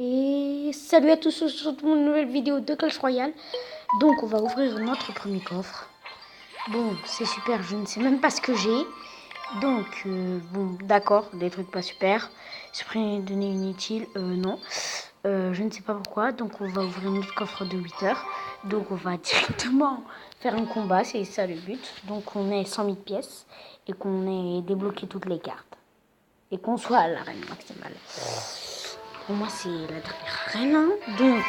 Et salut à tous, on se retrouve pour une nouvelle vidéo de Clash Royale. Donc on va ouvrir notre premier coffre. Bon, c'est super, je ne sais même pas ce que j'ai. Donc, bon, d'accord, des trucs pas super. Supprimer données inutiles, non. Je ne sais pas pourquoi. Donc on va ouvrir notre coffre de 8 heures. Donc on va directement faire un combat, c'est ça le but. Donc on est 100 000 pièces et qu'on ait débloqué toutes les cartes. Et qu'on soit à l'arène maximale. Pour moi, c'est la dernière reine. Donc,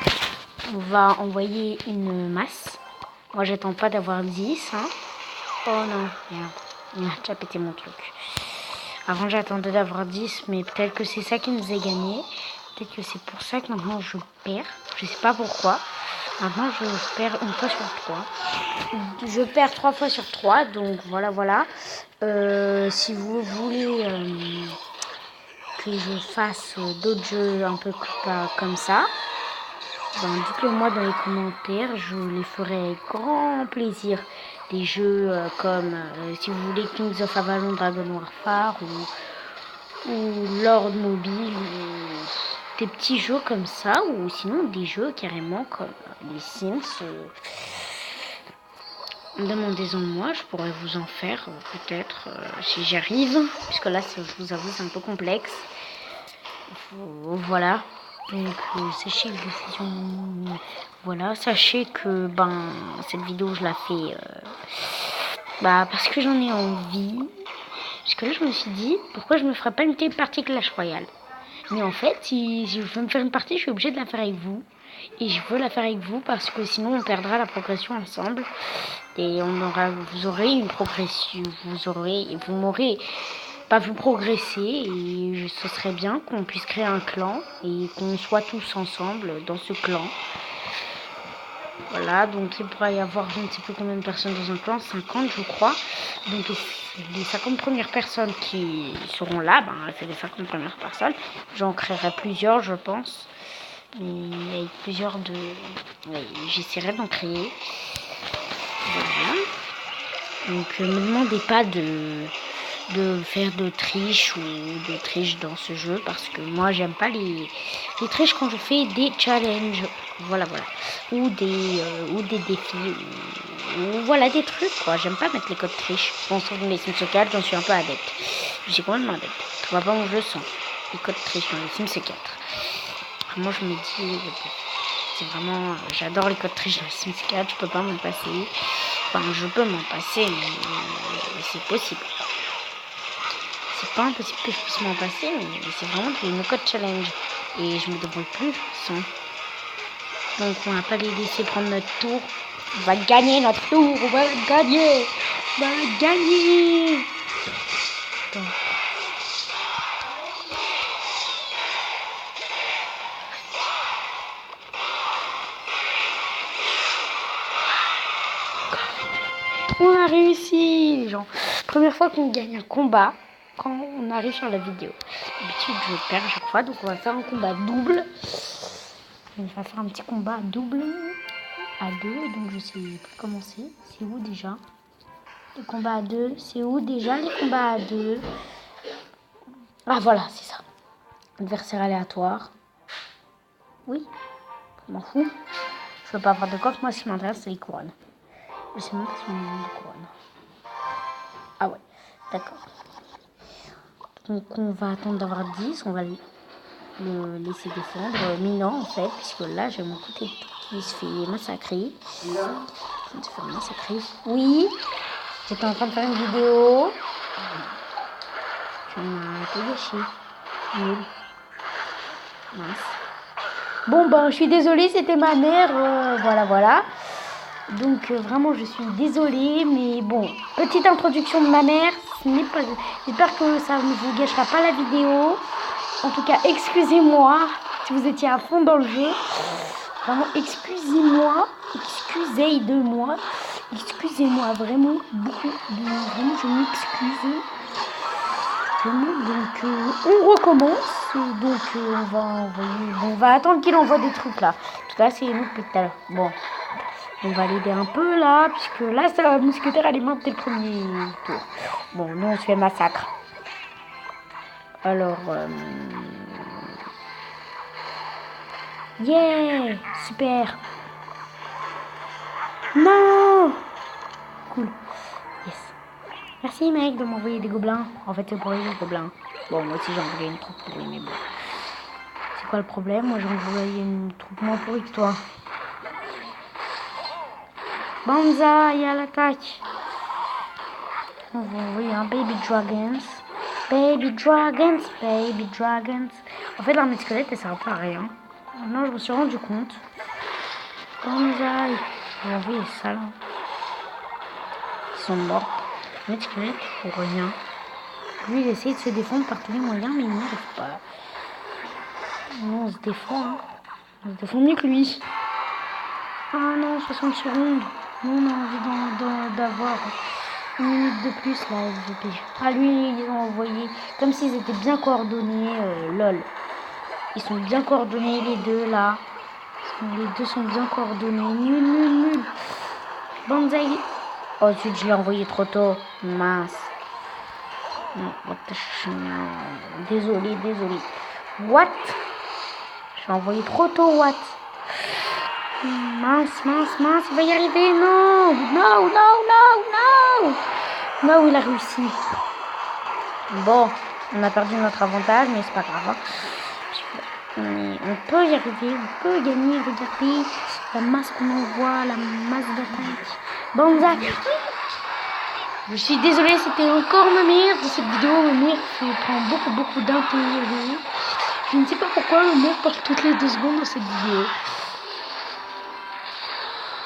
on va envoyer une masse. Moi, j'attends pas d'avoir 10. Hein. Oh non, merde. Il a déjà pété mon truc. Avant, j'attendais d'avoir 10, mais peut-être que c'est ça qui nous a gagné. Peut-être que c'est pour ça que maintenant, je perds. Je sais pas pourquoi. Maintenant, je perds une fois sur 3. Je perds 3 fois sur 3. Donc, voilà. Si vous voulez... que je fasse d'autres jeux un peu comme ça, ben, dites-le moi dans les commentaires, je les ferai avec grand plaisir. Des jeux comme, si vous voulez, Kings of Avalon, Dragon Warfare ou Lord Mobile, ou des petits jeux comme ça, ou sinon des jeux carrément comme les Sims. Demandez-en moi, je pourrais vous en faire peut-être si j'y arrive, puisque là, je vous avoue, c'est un peu complexe. Voilà. Donc sachez que voilà, sachez que cette vidéo je la fais parce que j'en ai envie. Parce que là je me suis dit pourquoi je me ferais pas une petite partie Clash Royale. Mais en fait si je veux me faire une partie, je suis obligée de la faire avec vous. Et je veux la faire avec vous parce que sinon on perdra la progression ensemble. Et vous aurez une progression, vous m'aurez pas vu progresser et ce serait bien qu'on puisse créer un clan et qu'on soit tous ensemble dans ce clan. Voilà, donc il pourra y avoir je ne sais plus combien de personnes dans un clan, 50 je crois. Donc les 50 premières personnes qui seront là, c'est les 50 premières personnes. J'en créerai plusieurs je pense. Mais avec plusieurs de... Oui, j'essaierai d'en créer. Voilà. Donc ne me demandez pas de faire de triche ou de triche dans ce jeu parce que moi j'aime pas les triches quand je fais des challenges, voilà, ou des défis ou voilà des trucs quoi. J'aime pas mettre les codes triche. Bon, sur les Sims 4 j'en suis un peu adepte, je suis complètement adepte. Tu vois pas où je le sens, les codes triche dans les Sims 4. Moi je me dis c'est vraiment, j'adore les codes triche dans les Sims 4, je peux pas m'en passer. Enfin je peux m'en passer mais c'est possible. C'est pas impossible que je puisse m'en passer, mais c'est vraiment des no-code challenge. Et je me débrouille plus sans. Donc on va pas les laisser prendre notre tour. On va gagner notre tour, on va gagner. On va gagner. Attends. On a réussi, les gens. Première fois qu'on gagne un combat quand on arrive sur la vidéo. D'habitude, je perds à chaque fois, donc on va faire un combat double. On va faire un petit combat double à 2, donc je sais plus comment c'est. C'est où déjà? Les combats à 2, c'est où déjà les combats à 2? Ah voilà, c'est ça. Adversaire aléatoire. Oui, je m'en fous. Je veux pas avoir de coffre, moi ce qui m'intéresse c'est les couronnes. Je sais même pas si on a de couronnes. Ah ouais, d'accord. Donc on va attendre d'avoir 10, on va le laisser défendre. Minant en fait, puisque là j'ai mon côté qui se fait massacrer. Oui, j'étais en train de faire une vidéo. Tu m'as tout gâché. Nul. Mince. Bon, je suis désolée, c'était ma mère. Voilà. Donc, vraiment, je suis désolée. Mais bon, petite introduction de ma mère. J'espère que ça ne vous gâchera pas la vidéo. En tout cas, excusez-moi si vous étiez à fond dans le jeu. Vraiment, excusez-moi. Excusez de moi. Excusez-moi vraiment beaucoup. Vraiment, je m'excuse. Donc on recommence. Donc on va attendre qu'il envoie des trucs là. En tout cas c'est nous depuis tout à l'heure. Bon, on va l'aider un peu là, puisque là c'est la mousquetaire alimente dès le premier tour. Bon, nous on se fait massacre. Alors Yeah, super. Non. Cool. Yes. Merci mec de m'envoyer des gobelins. En fait c'est pour les gobelins. Bon moi aussi j'ai envoyé une troupe pourrie mais bon. C'est quoi le problème? Moi j'ai envoyé une troupe moins pourrie que toi. Banzai à l'attaque. On va envoyer un Baby Dragons. Baby Dragons, Baby Dragons. En fait l'armée de squelette elle sert un peu à rien. Maintenant je me suis rendu compte. Banzai. On va envoyer ça là. Ils sont morts. L'armée de squelette pour rien. Lui il essaie de se défendre par tous les moyens mais il n'y arrive pas. Non, on se défend. Hein. On se défend mieux que lui. Ah non, 60 secondes. Nous, on a envie d'avoir une minute de plus, là, MVP. Ah, lui, ils ont envoyé comme s'ils étaient bien coordonnés. Lol. Ils sont bien coordonnés, les deux, là. Les deux sont bien coordonnés. Nul, nul, nul. Banzai. Oh, zut, je l'ai envoyé trop tôt. Mince. Désolé, désolé. What? Je l'ai envoyé trop tôt, what? Mince, mince, mince, il va y arriver, non, non, non, non, non. Non, il a réussi. Bon, on a perdu notre avantage, mais c'est pas grave. On peut y arriver, on peut gagner, regardez la masse qu'on envoie, la masse d'attaque. Banzai. Je suis désolée, c'était encore ma mère de cette vidéo. Ma mère prend beaucoup d'intérêt. Je ne sais pas pourquoi ma mère parle toutes les 2 secondes dans cette vidéo.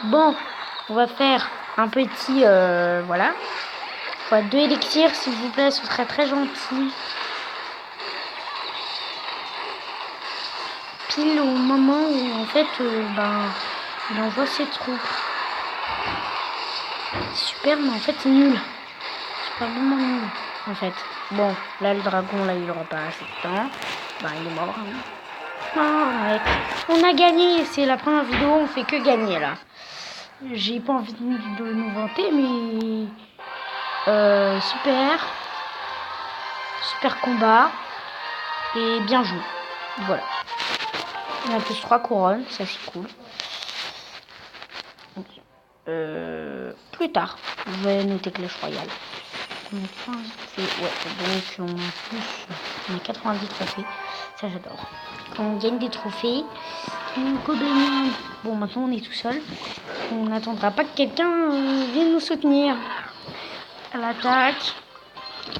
Bon, on va faire un petit, voilà. Voilà, 2 élixirs, s'il vous plaît, ce serait très gentil. Pile au moment où, en fait, il envoie ses troupes. Super, mais en fait, c'est nul. C'est pas vraiment nul, en fait. Bon, là, le dragon, là, il aura pas assez de temps. Bah, il est mort. Hein. Ah, ouais. On a gagné, c'est la première vidéo, on fait que gagner, là. J'ai pas envie de nous vanter, mais super combat et bien joué. Voilà. On a plus 3 couronnes, ça c'est cool. Plus tard, je vais noter Clash Royale. Ouais, donc on a 90 trophées, ça j'adore. Quand on gagne des trophées, bon maintenant on est tout seul. On n'attendra pas que quelqu'un vienne nous soutenir. À l'attaque.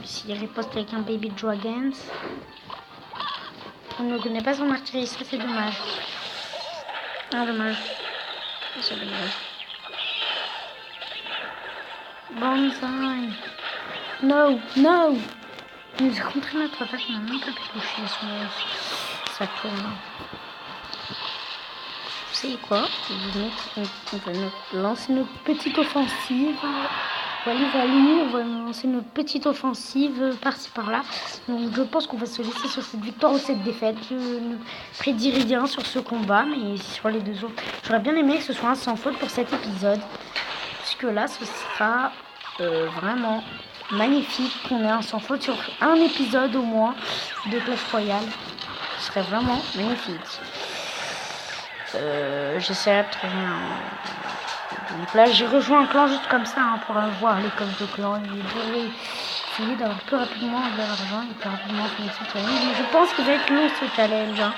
S'il riposte avec un Baby Dragons. On ne connaît pas son artillerie, ça c'est dommage. Ah dommage. C'est dommage. Banzai. No, no. Il nous a contré notre attaque, on n'a même pas pu toucher sa tourne. Vous savez quoi? On va lancer notre petite offensive. Voilà, on va lancer notre petite offensive par-ci par-là. Donc je pense qu'on va se laisser sur cette victoire ou cette défaite. Je ne prédis rien sur ce combat, mais sur les 2 autres. J'aurais bien aimé que ce soit un sans faute pour cet épisode. Puisque là, ce sera vraiment magnifique qu'on ait un sans faute sur un épisode au moins de Clash Royale. Ce serait vraiment magnifique. J'essaierai de trouver un... Donc là j'ai rejoint un clan juste comme ça hein, pour voir les coffres de clan. J'ai essayer d'avoir plus rapidement de l'argent et plus rapidement finir ce challenge. Mais je pense qu'il va être long ce challenge hein,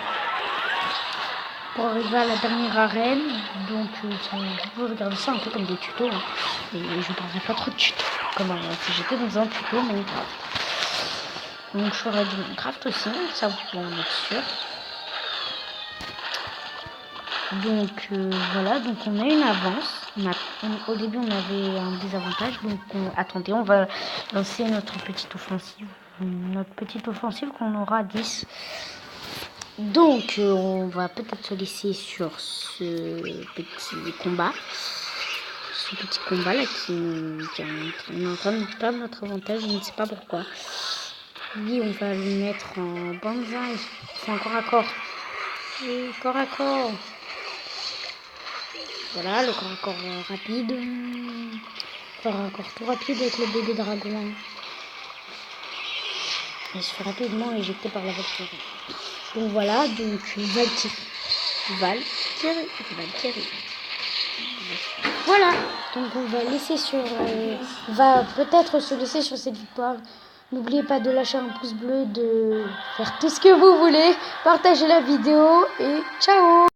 pour arriver à la dernière arène. Donc je peux regarder ça un peu comme des tutos. Hein. Et je ne parlerai pas trop de tutos comme si j'étais dans un tuto Minecraft. Donc je ferai du Minecraft aussi, ça vous pouvez en être sûr. Donc voilà, donc on a une avance. Au début on avait un désavantage, donc attendez, on va lancer notre petite offensive. Notre petite offensive qu'on aura à 10. Donc on va peut-être se laisser sur ce petit combat. Ce petit combat là qui est en train de perdre notre avantage, je ne sais pas pourquoi. Lui on va le mettre en banzai. C'est un corps à corps. Et corps à corps. Voilà, le corps à corps rapide. Corps à corps tout rapide avec le bébé dragon. Il se fait rapidement éjecter par la voiture. Donc voilà, donc il va tirer. Valkyrie. Voilà, donc on va laisser sur, va peut-être se laisser sur cette victoire. N'oubliez pas de lâcher un pouce bleu, de faire tout ce que vous voulez, partager la vidéo et ciao!